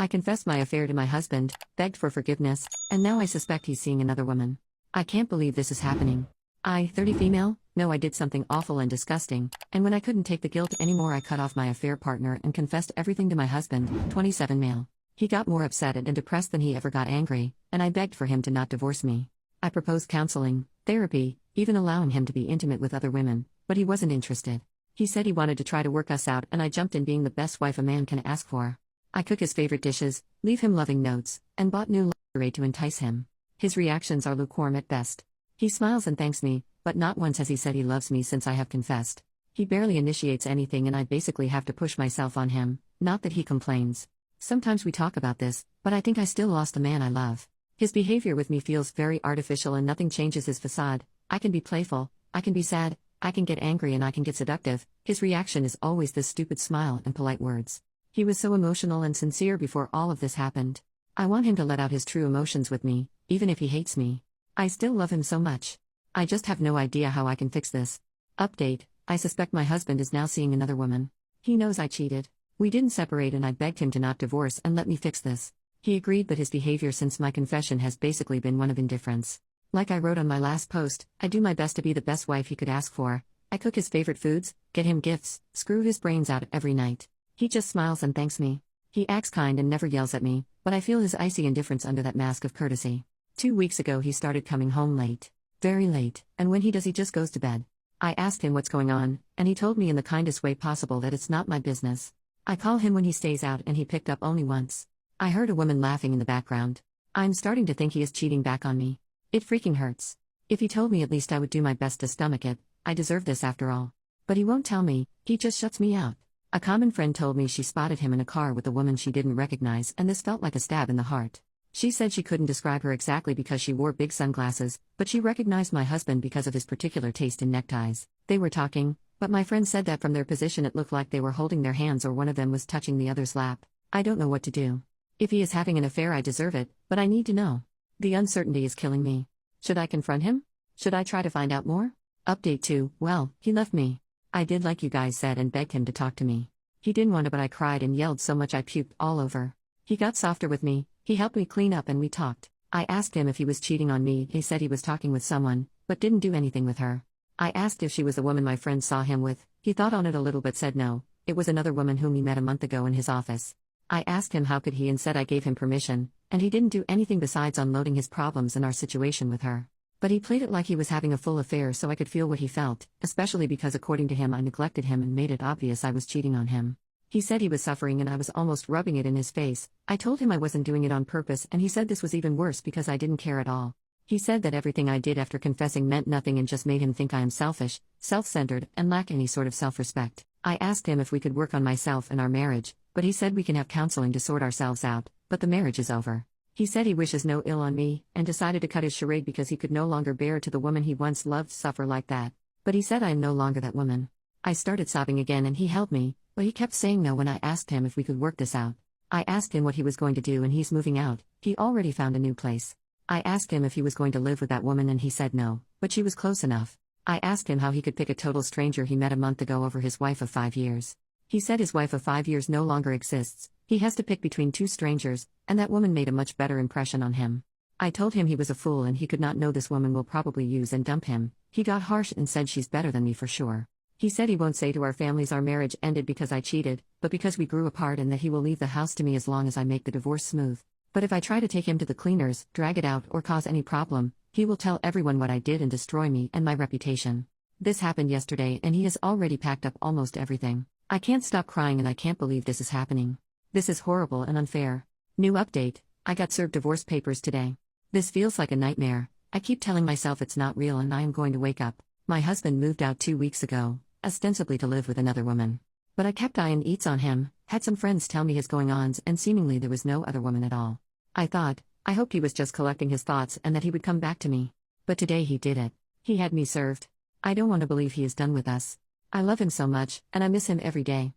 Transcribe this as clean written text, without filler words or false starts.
I confessed my affair to my husband, begged for forgiveness, and now I suspect he's seeing another woman. I can't believe this is happening. I, 30 female, know I did something awful and disgusting, and when I couldn't take the guilt anymore, I cut off my affair partner and confessed everything to my husband, 27 male. He got more upset and depressed than he ever got angry, and I begged for him to not divorce me. I proposed counseling, therapy, even allowing him to be intimate with other women, but he wasn't interested. He said he wanted to try to work us out, and I jumped in, being the best wife a man can ask for. I cook his favorite dishes, leave him loving notes, and bought new lingerie to entice him. His reactions are lukewarm at best. He smiles and thanks me, but not once has he said he loves me since I have confessed. He barely initiates anything, and I basically have to push myself on him, not that he complains. Sometimes we talk about this, but I think I still lost the man I love. His behavior with me feels very artificial and nothing changes his facade. I can be playful, I can be sad, I can get angry, and I can get seductive. His reaction is always this stupid smile and polite words. He was so emotional and sincere before all of this happened. I want him to let out his true emotions with me, even if he hates me. I still love him so much. I just have no idea how I can fix this. Update: I suspect my husband is now seeing another woman. He knows I cheated. We didn't separate, and I begged him to not divorce and let me fix this. He agreed, but his behavior since my confession has basically been one of indifference. Like I wrote on my last post, I do my best to be the best wife he could ask for. I cook his favorite foods, get him gifts, screw his brains out every night. He just smiles and thanks me. He acts kind and never yells at me, but I feel his icy indifference under that mask of courtesy. 2 weeks ago he started coming home late. Very late, and when he does he just goes to bed. I asked him what's going on, and he told me in the kindest way possible that it's not my business. I call him when he stays out, and he picked up only once. I heard a woman laughing in the background. I'm starting to think he is cheating back on me. It freaking hurts. If he told me, at least I would do my best to stomach it. I deserve this after all. But he won't tell me, he just shuts me out. A common friend told me she spotted him in a car with a woman she didn't recognize, and this felt like a stab in the heart. She said she couldn't describe her exactly because she wore big sunglasses, but she recognized my husband because of his particular taste in neckties. They were talking, but my friend said that from their position it looked like they were holding their hands or one of them was touching the other's lap. I don't know what to do. If he is having an affair, I deserve it, but I need to know. The uncertainty is killing me. Should I confront him? Should I try to find out more? Update 2, well, he left me. I did like you guys said and begged him to talk to me. He didn't want to, but I cried and yelled so much I puked all over. He got softer with me, he helped me clean up and we talked. I asked him if he was cheating on me. He said he was talking with someone, but didn't do anything with her. I asked if she was the woman my friend saw him with. He thought on it a little but said no, it was another woman whom he met a month ago in his office. I asked him how could he, and said I gave him permission, and he didn't do anything besides unloading his problems and our situation with her. But he played it like he was having a full affair so I could feel what he felt, especially because according to him I neglected him and made it obvious I was cheating on him. He said he was suffering and I was almost rubbing it in his face. I told him I wasn't doing it on purpose, and he said this was even worse because I didn't care at all. He said that everything I did after confessing meant nothing and just made him think I am selfish, self-centered, and lack any sort of self-respect. I asked him if we could work on myself and our marriage, but he said we can have counseling to sort ourselves out, but the marriage is over. He said he wishes no ill on me, and decided to cut his charade because he could no longer bear to the woman he once loved suffer like that. But he said I am no longer that woman. I started sobbing again and he held me, but he kept saying no when I asked him if we could work this out. I asked him what he was going to do and he's moving out. He already found a new place. I asked him if he was going to live with that woman and he said no, but she was close enough. I asked him how he could pick a total stranger he met a month ago over his wife of 5 years. He said his wife of 5 years no longer exists. He has to pick between 2 strangers, and that woman made a much better impression on him. I told him he was a fool and he could not know this woman will probably use and dump him. He got harsh and said she's better than me for sure. He said he won't say to our families our marriage ended because I cheated, but because we grew apart, and that he will leave the house to me as long as I make the divorce smooth. But if I try to take him to the cleaners, drag it out, or cause any problem, he will tell everyone what I did and destroy me and my reputation. This happened yesterday and he has already packed up almost everything. I can't stop crying and I can't believe this is happening. This is horrible and unfair. New update: I got served divorce papers today. This feels like a nightmare. I keep telling myself it's not real and I am going to wake up. My husband moved out 2 weeks ago, ostensibly to live with another woman. But I kept eye and eats on him, had some friends tell me his going-ons, and seemingly there was no other woman at all. I hoped he was just collecting his thoughts and that he would come back to me. But today he did it. He had me served. I don't want to believe he is done with us. I love him so much, and I miss him every day.